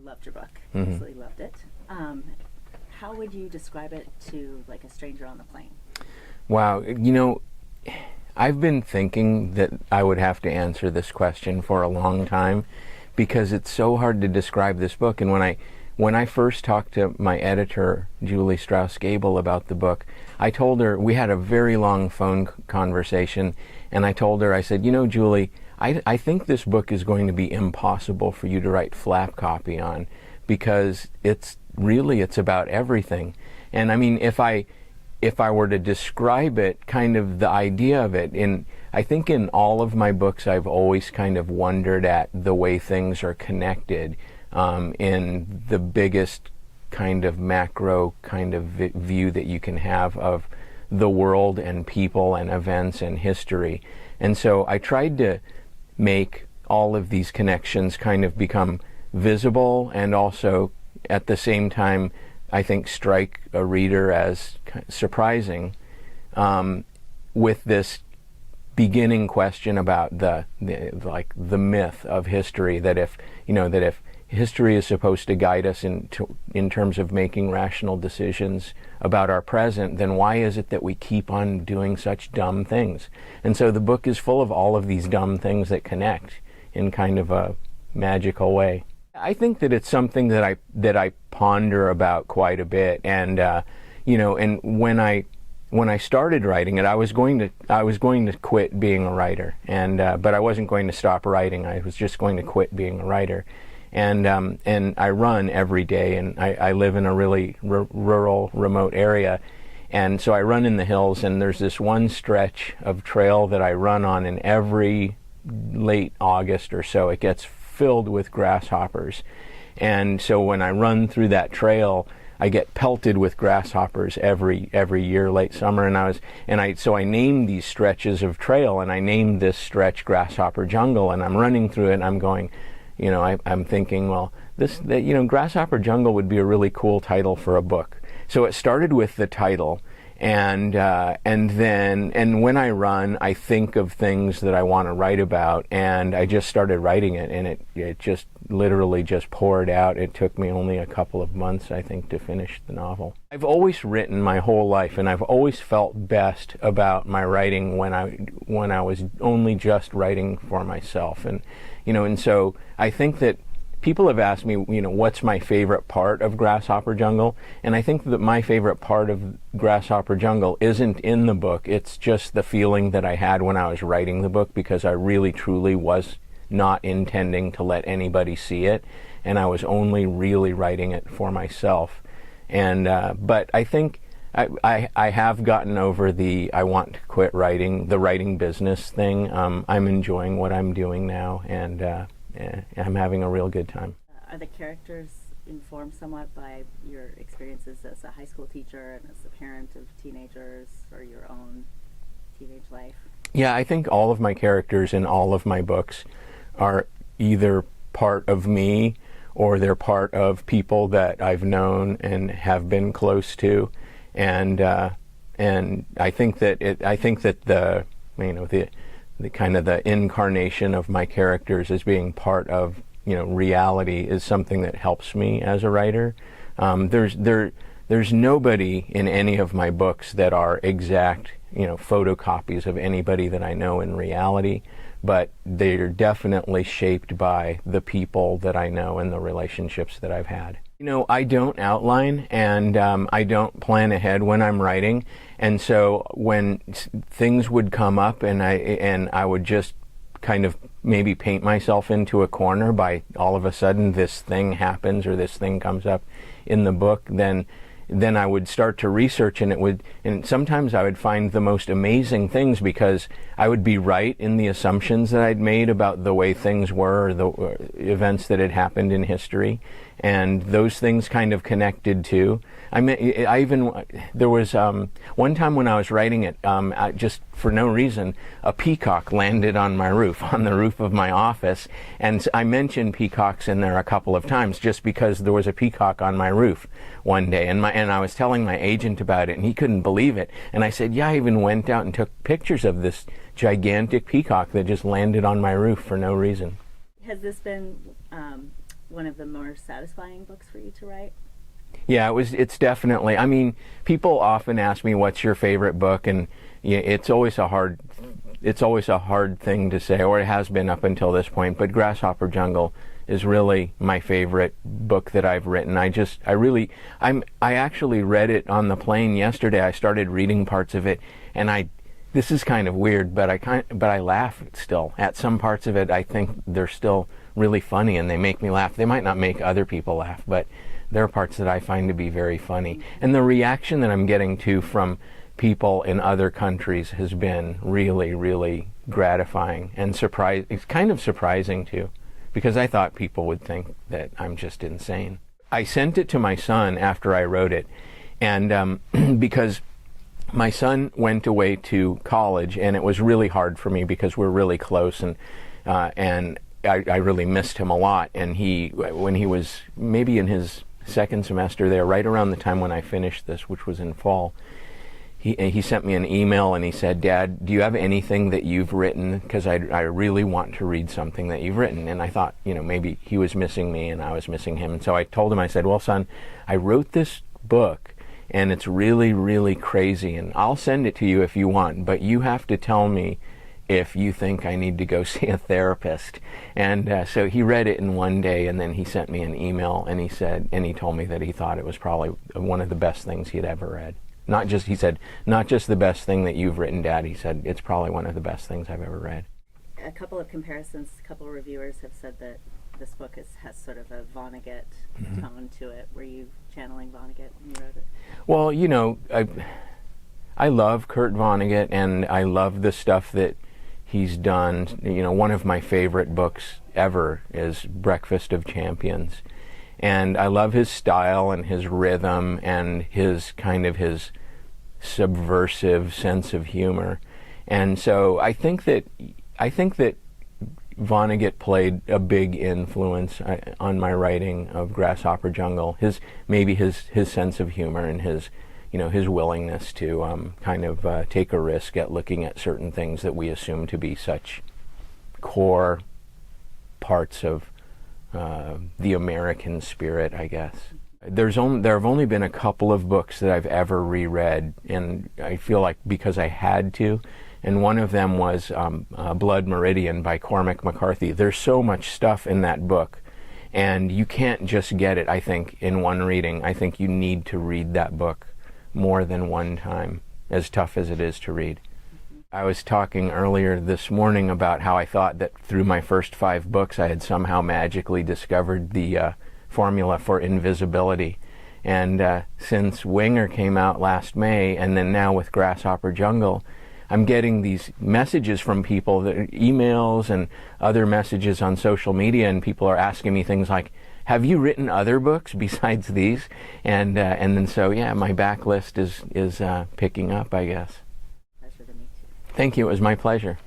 loved your book. Mm-hmm. Absolutely loved it. How would you describe it to like a stranger on the plane? Wow, I've been thinking that I would have to answer this question for a long time because it's so hard to describe this book. And when I first talked to my editor, Julie Strauss-Gable, about the book, I told her, we had a very long phone conversation, and I told her, I said, Julie, I think this book is going to be impossible for you to write flap copy on because it's about everything. And I mean, if I were to describe it, kind of the idea of it, I think in all of my books I've always kind of wondered at the way things are connected in the biggest kind of macro kind of view that you can have of the world and people and events and history. And so I tried to make all of these connections kind of become visible and also at the same time I think strike a reader as surprising with this beginning question about the myth of history, that if history is supposed to guide us in terms of making rational decisions about our present, then why is it that we keep on doing such dumb things? And so the book is full of all of these dumb things that connect in kind of a magical way. I think that it's something that I ponder about quite a bit, and and when I started writing it, I was going to quit being a writer, and but I wasn't going to stop writing. I was just going to quit being a writer, and I run every day, and I live in a really rural, remote area, and so I run in the hills, and there's this one stretch of trail that I run on, and every late August or so, it gets filled with grasshoppers. And so when I run through that trail, I get pelted with grasshoppers every year, late summer. So I named these stretches of trail, and I named this stretch Grasshopper Jungle. And I'm running through it, and I'm going, I'm thinking, well, Grasshopper Jungle would be a really cool title for a book. So it started with the title. And when I run, I think of things that I want to write about, and I just started writing it, and it just literally just poured out. It took me only a couple of months, I think, to finish the novel. I've always written my whole life, and I've always felt best about my writing when I was only just writing for myself, and so I think that people have asked me, what's my favorite part of Grasshopper Jungle? And I think that my favorite part of Grasshopper Jungle isn't in the book. It's just the feeling that I had when I was writing the book, because I really, truly was not intending to let anybody see it. And I was only really writing it for myself. And but I think I have gotten over the I want to quit writing, the writing business thing. I'm enjoying what I'm doing now, and I'm having a real good time. Are the characters informed somewhat by your experiences as a high school teacher and as a parent of teenagers, or your own teenage life? Yeah, I think all of my characters in all of my books are either part of me or they're part of people that I've known and have been close to, and I think that the kind of the incarnation of my characters as being part of reality is something that helps me as a writer. There's nobody in any of my books that are exact photocopies of anybody that I know in reality, but they're definitely shaped by the people that I know and the relationships that I've had. I don't outline, and I don't plan ahead when I'm writing, and so when things would come up and I would just kind of maybe paint myself into a corner by all of a sudden this thing happens or this thing comes up in the book, then I would start to research, and sometimes I would find the most amazing things, because I would be right in the assumptions that I'd made about the way things were, or the events that had happened in history, and those things kind of connected too. There was one time when I was writing it, just for no reason, a peacock landed on my roof, on the roof of my office, and I mentioned peacocks in there a couple of times just because there was a peacock on my roof one day, and I was telling my agent about it, and he couldn't believe it, and I said, yeah, I even went out and took pictures of this gigantic peacock that just landed on my roof for no reason. Has this been one of the more satisfying books for you to write? Yeah, it's definitely. I mean, people often ask me what's your favorite book, and yeah, it's always a hard thing to say, or it has been up until this point. But Grasshopper Jungle is really my favorite book that I've written. I actually read it on the plane yesterday. I started reading parts of it, and this is kind of weird, but I laugh still at some parts of it. I think they're still really funny, and they make me laugh. They might not make other people laugh, but there are parts that I find to be very funny. And the reaction that I'm getting from people in other countries has been really, really gratifying and it's kind of surprising too, because I thought people would think that I'm just insane. I sent it to my son after I wrote it, and because my son went away to college, and it was really hard for me because we're really close, and I really missed him a lot. And when he was maybe in his second semester there, right around the time when I finished this, which was in fall, he sent me an email and he said, "Dad, do you have anything that you've written? Because I really want to read something that you've written." And I thought, maybe he was missing me and I was missing him. And so I told him, I said, "Well, son, I wrote this book and it's really, really crazy, and I'll send it to you if you want, but you have to tell me if you think I need to go see a therapist." And so he read it in one day, and then he sent me an email, and he told me that he thought it was probably one of the best things he had ever read. He said, not just the best thing that you've written, Dad. He said, it's probably one of the best things I've ever read. A couple of comparisons, a couple of reviewers have said that this book has sort of a Vonnegut tone to it. Were you channeling Vonnegut when you wrote it? Well, I love Kurt Vonnegut, and I love the stuff that he's done. One of my favorite books ever is Breakfast of Champions. And I love his style and his rhythm and his subversive sense of humor. And so I think that Vonnegut played a big influence on my writing of Grasshopper Jungle. His sense of humor and his willingness to take a risk at looking at certain things that we assume to be such core parts of the American spirit, I guess. There have only been a couple of books that I've ever reread, and I feel like because I had to, and one of them was Blood Meridian by Cormac McCarthy. There's so much stuff in that book, and you can't just get it, I think, in one reading. I think you need to read that book more than one time, as tough as it is to read. I was talking earlier this morning about how I thought that through my first 5 books I had somehow magically discovered the formula for invisibility. And since Winger came out last May, and then now with Grasshopper Jungle, I'm getting these messages from people, emails and other messages on social media, and people are asking me things like, "Have you written other books besides these?" And then so yeah, my backlist is picking up, I guess. Pleasure to meet you. Thank you. It was my pleasure.